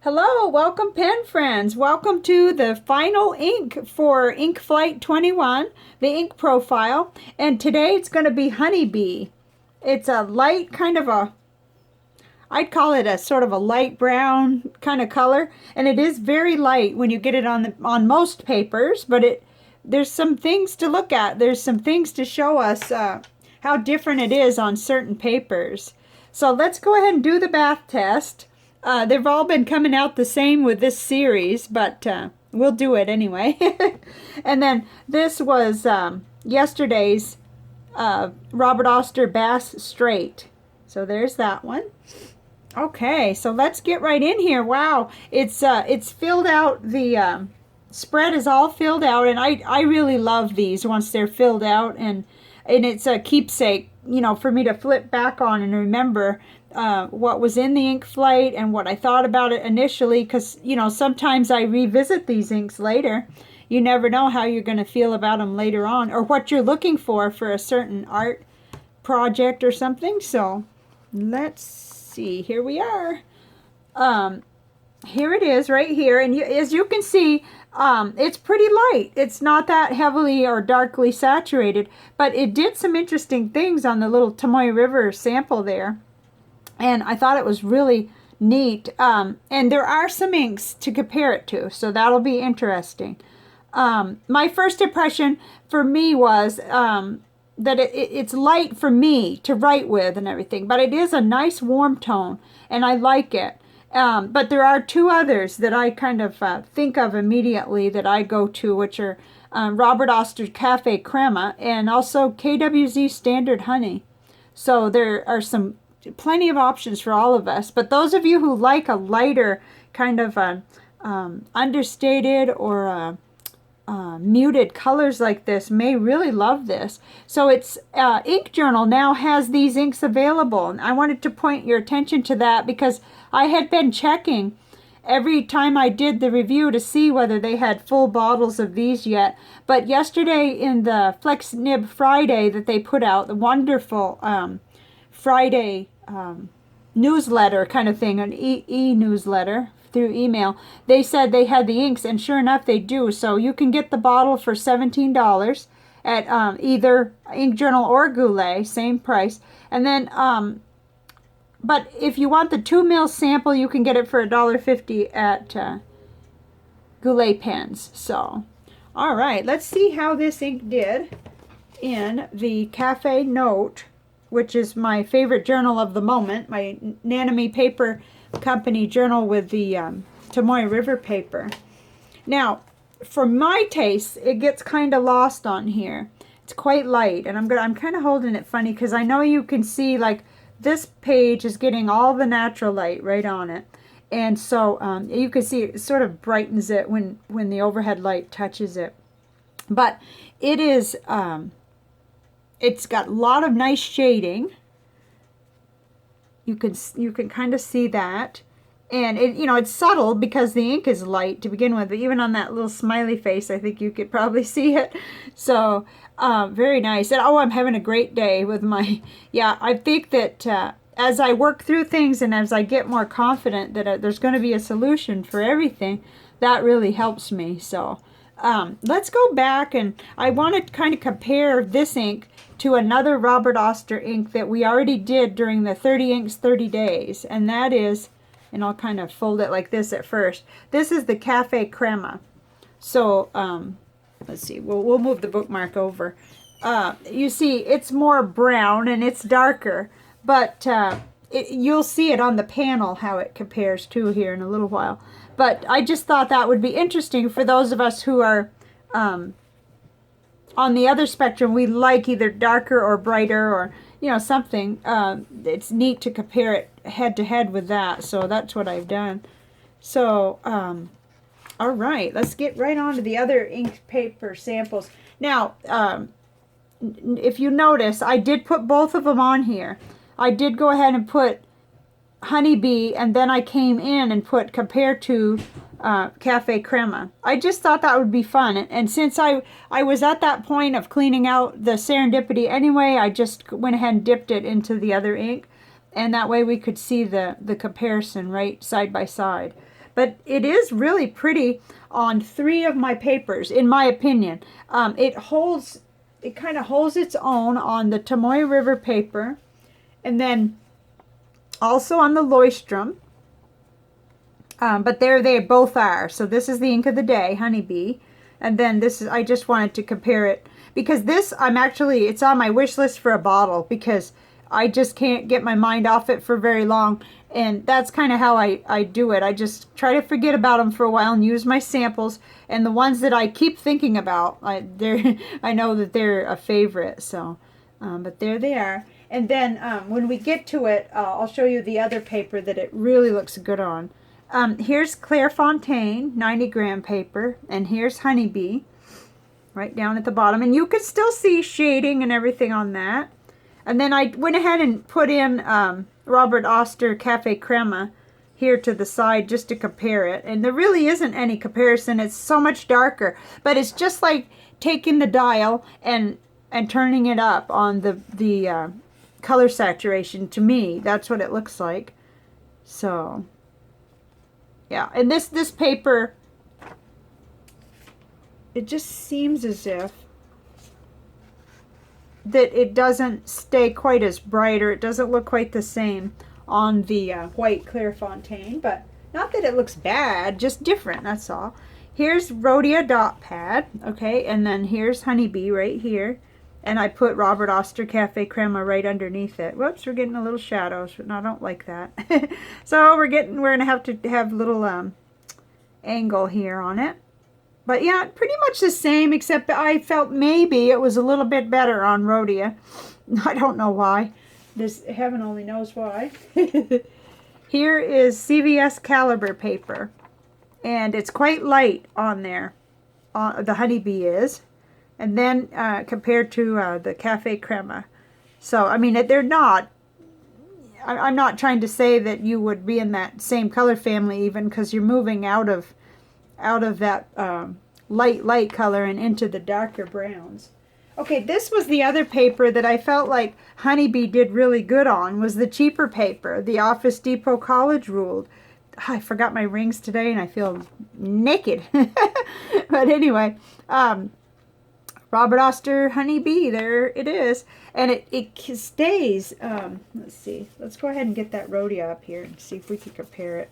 Hello, welcome pen friends. Welcome to the final ink for Ink Flight 21, the ink profile. And today it's going to be Honeybee. It's a light kind of I'd call it a sort of a light brown kind of color. And it is very light when you get it on most papers, but there's some things to look at. There's some things to show us how different it is on certain papers. So let's go ahead and do the bath test. They've all been coming out the same with this series, but we'll do it anyway. And then this was yesterday's Robert Oster Bass Straight. So there's that one. Okay, so let's get right in here. Wow, it's filled out. The spread is all filled out, and I really love these once they're filled out, and it's a keepsake, you know, for me to flip back on and remember what was in the ink flight and what I thought about it initially, because, you know, sometimes I revisit these inks later. You never know how you're going to feel about them later on, or what you're looking for a certain art project or something. So let's see, here we are. Here it is right here, and as you can see, it's pretty light. It's not that heavily or darkly saturated, but it did some interesting things on the little Tomoe River sample there. And I thought it was really neat. And there are some inks to compare it to, so that'll be interesting. My first impression for me was that it's light for me to write with and everything, but it is a nice warm tone, and I like it. But there are two others that I kind of think of immediately that I go to, which are Robert Oster Cafe Crema and also KWZ Standard Honey. So there are plenty of options for all of us, but those of you who like a lighter kind of understated or muted colors like this may really love this. So it's Ink Journal now has these inks available, and I wanted to point your attention to that because I had been checking every time I did the review to see whether they had full bottles of these yet. But yesterday in the Flex Nib Friday that they put out, the wonderful Friday newsletter kind of thing, an e-newsletter through email, they said they had the inks, and sure enough they do. So you can get the bottle for $17 at either Ink Journal or Goulet, same price. And then but if you want the 2 ml sample, you can get it for $1.50 at Goulet Pens. So all right, let's see how this ink did in the Cafe Note, which is my favorite journal of the moment, my Nanami Paper Company journal with the Tomoe River paper. Now, for my taste, it gets kind of lost on here. It's quite light, and I'm kind of holding it funny because I know you can see, like, this page is getting all the natural light right on it, and so you can see it sort of brightens it when the overhead light touches it. But it is it's got a lot of nice shading. You can kind of see that, and it's subtle because the ink is light to begin with. But even on that little smiley face, I think you could probably see it. So very nice. And oh, I'm having a great day with my I think that as I work through things and as I get more confident that there's going to be a solution for everything, that really helps me. So let's go back, and I want to kind of compare this ink to another Robert Oster ink that we already did during the 30 Inks 30 Days, and that is, and I'll kind of fold it like this at first, this is the Cafe Crema. So let's see, we'll move the bookmark over. You see it's more brown and it's darker, but you'll see it on the panel how it compares to here in a little while. But I just thought that would be interesting for those of us who are on the other spectrum. We like either darker or brighter, or something. It's neat to compare it head to head with that. So that's what I've done. So all right, let's get right on to the other ink paper samples. Now if you notice, I did put both of them on here. I did go ahead and put Honeybee, and then I came in and put compare to Cafe Crema. I just thought that would be fun, and since I was at that point of cleaning out the Serendipity anyway, I just went ahead and dipped it into the other ink, and that way we could see the comparison right side by side. but it is really pretty on 3 of my papers, in my opinion. It kind of holds its own on the Tomoe River paper, and then also on the Leuchtturm. But there they both are. So this is the ink of the day, Honeybee. And then this is, I just wanted to compare it, because this, it's on my wish list for a bottle, because I just can't get my mind off it for very long. And that's kind of how I do it. I just try to forget about them for a while and use my samples. And the ones that I keep thinking about, I know that they're a favorite. So, but there they are. And then when we get to it, I'll show you the other paper that it really looks good on. Here's Clairefontaine 90-gram paper, and here's Honeybee right down at the bottom. And you could still see shading and everything on that. And then I went ahead and put in Robert Oster Cafe Crema here to the side just to compare it. And there really isn't any comparison. It's so much darker. But it's just like taking the dial and turning it up on the color saturation. To me, that's what it looks like. So, yeah. And this paper, it just seems as if that it doesn't stay quite as bright, or it doesn't look quite the same on the white Clairefontaine, but not that it looks bad, just different, that's all. Here's Rhodia dot pad, okay, and then here's Honeybee right here, and I put Robert Oster Cafe Crema right underneath it. Whoops, we're getting a little shadows, but I don't like that. So we're gonna have to have little angle here on it. But yeah, pretty much the same, except I felt maybe it was a little bit better on Rhodia. I don't know why. Heaven only knows why. Here is CVS Caliber paper. And it's quite light on there. The Honeybee is. And then compared to the Cafe Crema. So, I mean, they're not. I'm not trying to say that you would be in that same color family even, because you're moving out of that light color and into the darker browns. Okay, this was the other paper that I felt like Honeybee did really good on, was the cheaper paper, the Office Depot College Ruled. I forgot my rings today and I feel naked. But anyway, Robert Oster Honeybee, there it is. And it stays, let's see, let's go ahead and get that Rhodia up here and see if we can compare it.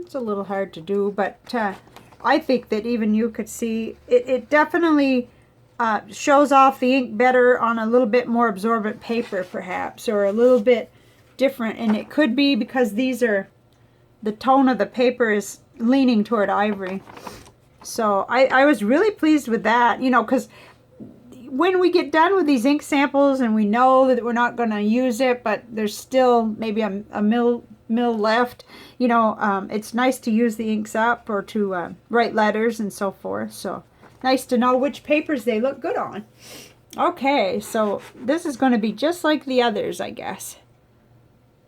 It's a little hard to do, but I think that even you could see it definitely shows off the ink better on a little bit more absorbent paper, perhaps, or a little bit different. And it could be because the tone of the paper is leaning toward ivory. So I was really pleased with that, you know, because when we get done with these ink samples and we know that we're not going to use it, but there's still maybe a mil left, you know, it's nice to use the inks up or to write letters and so forth. So nice to know which papers they look good on. Okay, so this is going to be just like the others, I guess.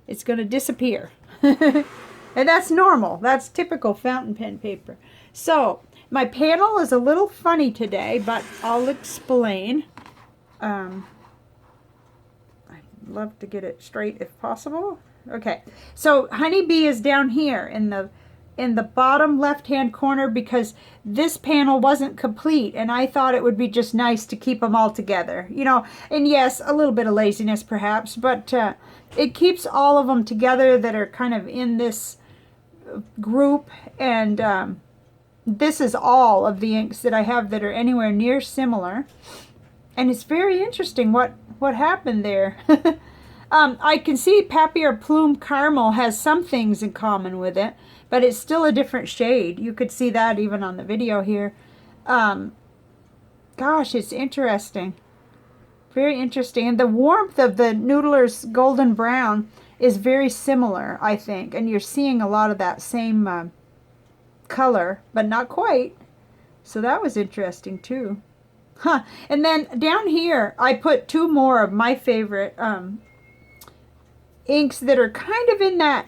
It's going to disappear. And that's normal. That's typical fountain pen paper. So my panel is a little funny today, but I'll explain. I'd love to get it straight if possible. Okay, so Honeybee is down here in the bottom left-hand corner, because this panel wasn't complete, and I thought it would be just nice to keep them all together, you know. And yes, a little bit of laziness perhaps, but it keeps all of them together that are kind of in this group. And this is all of the inks that I have that are anywhere near similar, and it's very interesting what happened there. I can see Papier Plume Caramel has some things in common with it, but it's still a different shade. You could see that even on the video here. Gosh, it's interesting. Very interesting. And the warmth of the Noodler's Golden Brown is very similar, I think. And you're seeing a lot of that same color, but not quite. So that was interesting too. Huh. And then down here, I put 2 more of my favorite inks that are kind of in that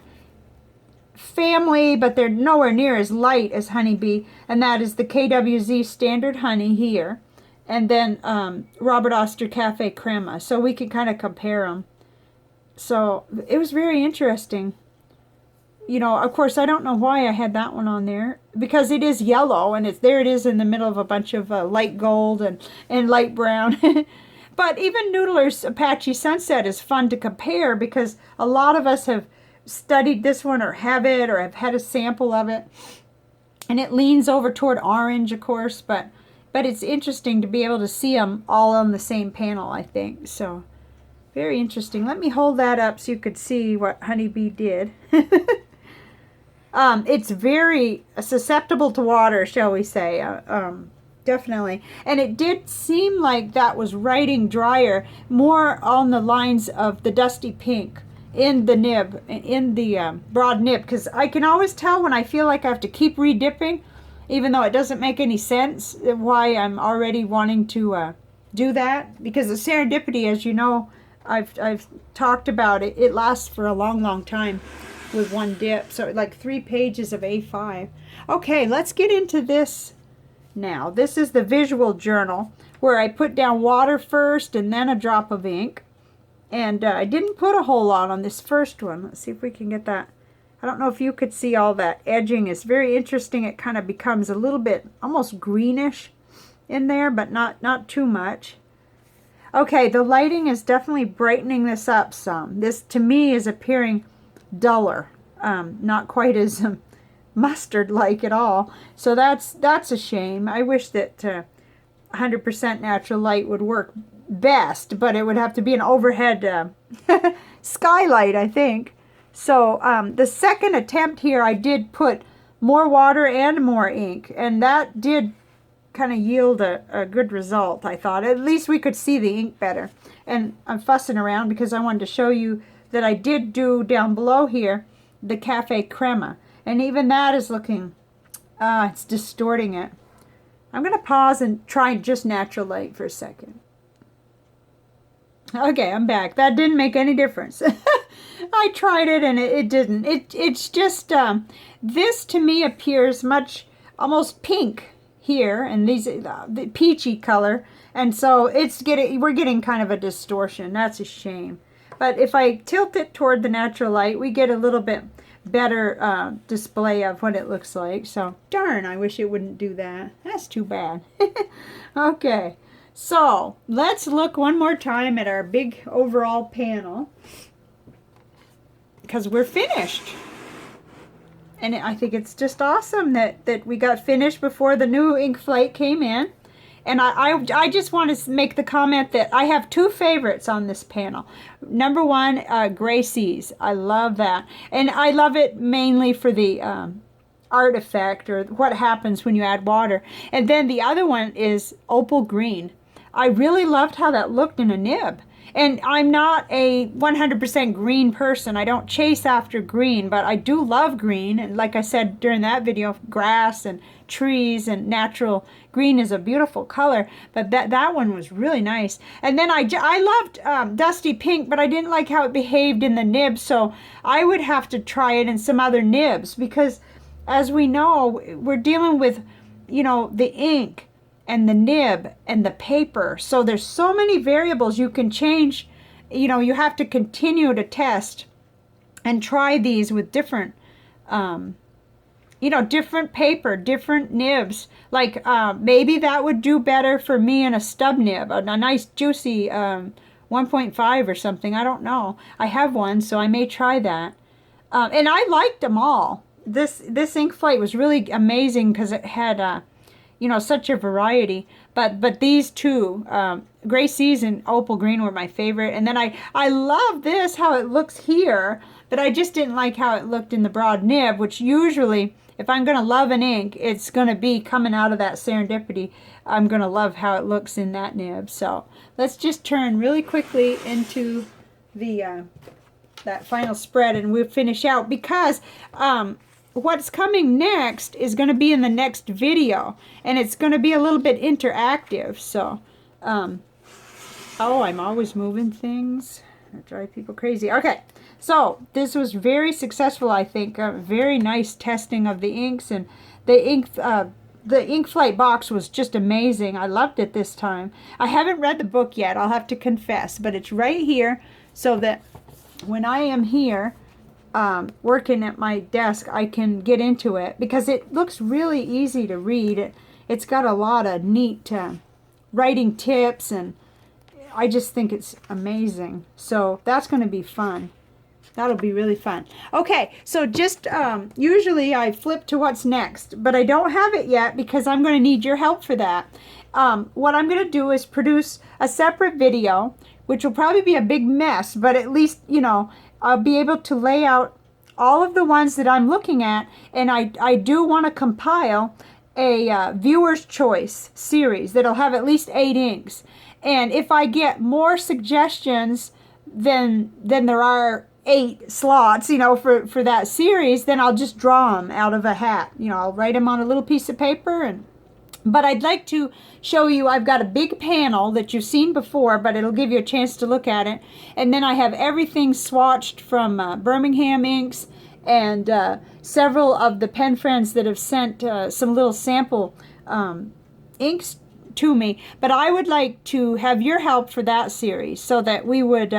family, but they're nowhere near as light as Honeybee, and that is the KWZ Standard Honey here, and then Robert Oster Cafe Crema, so we can kind of compare them. So it was very interesting. you know, of course, I don't know why I had that one on there, because it is yellow, and there it is in the middle of a bunch of light gold and light brown. But even Noodler's Apache Sunset is fun to compare, because a lot of us have studied this one or have it or have had a sample of it. And it leans over toward orange, of course, but it's interesting to be able to see them all on the same panel, I think. So, very interesting. Let me hold that up so you could see what Honeybee did. It's very susceptible to water, shall we say. Definitely. And it did seem like that was writing drier, more on the lines of the dusty pink in the nib, in the broad nib, because I can always tell when I feel like I have to keep redipping, even though it doesn't make any sense why I'm already wanting to do that, because the serendipity, as you know, I've talked about it, it lasts for a long, long time with one dip, so like 3 pages of A5. Okay, let's get into this now. This is the visual journal, where I put down water first and then a drop of ink. And I didn't put a whole lot on this first one. Let's see if we can get that. I don't know if you could see all that edging. It's very interesting. It kind of becomes a little bit almost greenish in there, but not too much. Okay, the lighting is definitely brightening this up some. This, to me, is appearing duller. Not quite as mustard-like at all. So that's a shame. I wish that 100% natural light would work best, but it would have to be an overhead skylight, I think. So the second attempt here, I did put more water and more ink, and that did kind of yield a good result, I thought. At least we could see the ink better. And I'm fussing around because I wanted to show you that I did do down below here the Cafe Crema, and even that is looking, it's distorting it. I'm going to pause and try just natural light for a second. Okay, I'm back. That didn't make any difference. I tried it and it didn't. It's just, this to me appears much, almost pink here, and these, the peachy color. And so we're getting kind of a distortion. That's a shame. But if I tilt it toward the natural light, we get a little bit better display of what it looks like. So, darn, I wish it wouldn't do that. That's too bad. Okay. So, let's look one more time at our big overall panel, because we're finished. And I think it's just awesome that we got finished before the new ink flight came in. And I just want to make the comment that I have 2 favorites on this panel. Number 1, Gray Seas. I love that. And I love it mainly for the art effect, or what happens when you add water. And then the other one is Opal Green. I really loved how that looked in a nib. And I'm not a 100% green person. I don't chase after green, but I do love green. And like I said during that video, grass and trees and natural green is a beautiful color. But that one was really nice. And then I loved Dusty Pink, but I didn't like how it behaved in the nib. So I would have to try it in some other nibs, because as we know, we're dealing with, you know, the ink and the nib and the paper. So there's so many variables you can change. You know, you have to continue to test and try these with different, you know, different paper, different nibs. Like maybe that would do better for me in a stub nib, a nice juicy 1.5 or something. I don't know. I have one, so I may try that. And I liked them all. This ink flight was really amazing because it had you know, such a variety. But these 2, Gray Seas and Opal Green, were my favorite. And then I love this, how it looks here, but I just didn't like how it looked in the broad nib, which usually, if I'm going to love an ink, it's going to be coming out of that serendipity. I'm going to love how it looks in that nib. So let's just turn really quickly into the that final spread, and we'll finish out, because what's coming next is going to be in the next video, and it's going to be a little bit interactive. So, oh, I'm always moving things. That drive people crazy. Okay, so this was very successful, I think. Very nice testing of the inks, and the ink flight box was just amazing. I loved it this time. I haven't read the book yet, I'll have to confess, but it's right here, so that when I am here, working at my desk, I can get into it because it looks really easy to read. It's got a lot of neat writing tips, and I just think it's amazing. So that's going to be fun. That'll be really fun. Okay, so just usually I flip to what's next, but I don't have it yet because I'm going to need your help for that. What I'm going to do is produce a separate video, which will probably be a big mess, but at least, you know, I'll be able to lay out all of the ones that I'm looking at, and I do want to compile a viewer's choice series that'll have at least 8 inks. And if I get more suggestions than there are 8 slots, you know, for that series, then I'll just draw them out of a hat. You know, I'll write them on a little piece of paper. But I'd like to show you, I've got a big panel that you've seen before, but it'll give you a chance to look at it. And then I have everything swatched from Birmingham Inks, and several of the pen friends that have sent some little sample inks to me. But I would like to have your help for that series so that we would...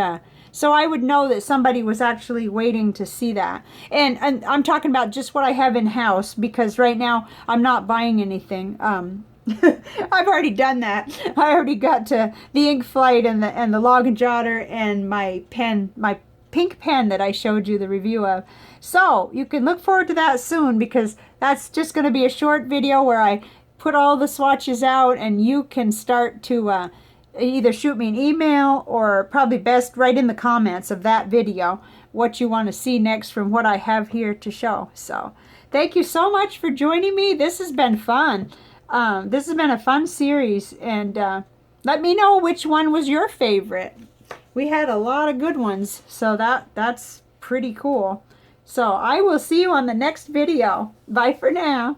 so I would know that somebody was actually waiting to see that. And I'm talking about just what I have in-house, because right now I'm not buying anything. I've already done that. I already got to the ink flight and the log and jotter and my pen, my pink pen that I showed you the review of. So you can look forward to that soon, because that's just going to be a short video where I put all the swatches out, and you can start to either shoot me an email, or probably best write in the comments of that video what you want to see next from what I have here to show. So thank you so much for joining me. This has been fun. This has been a fun series, and let me know which one was your favorite. We had a lot of good ones, so that's pretty cool. So I will see you on the next video. Bye for now.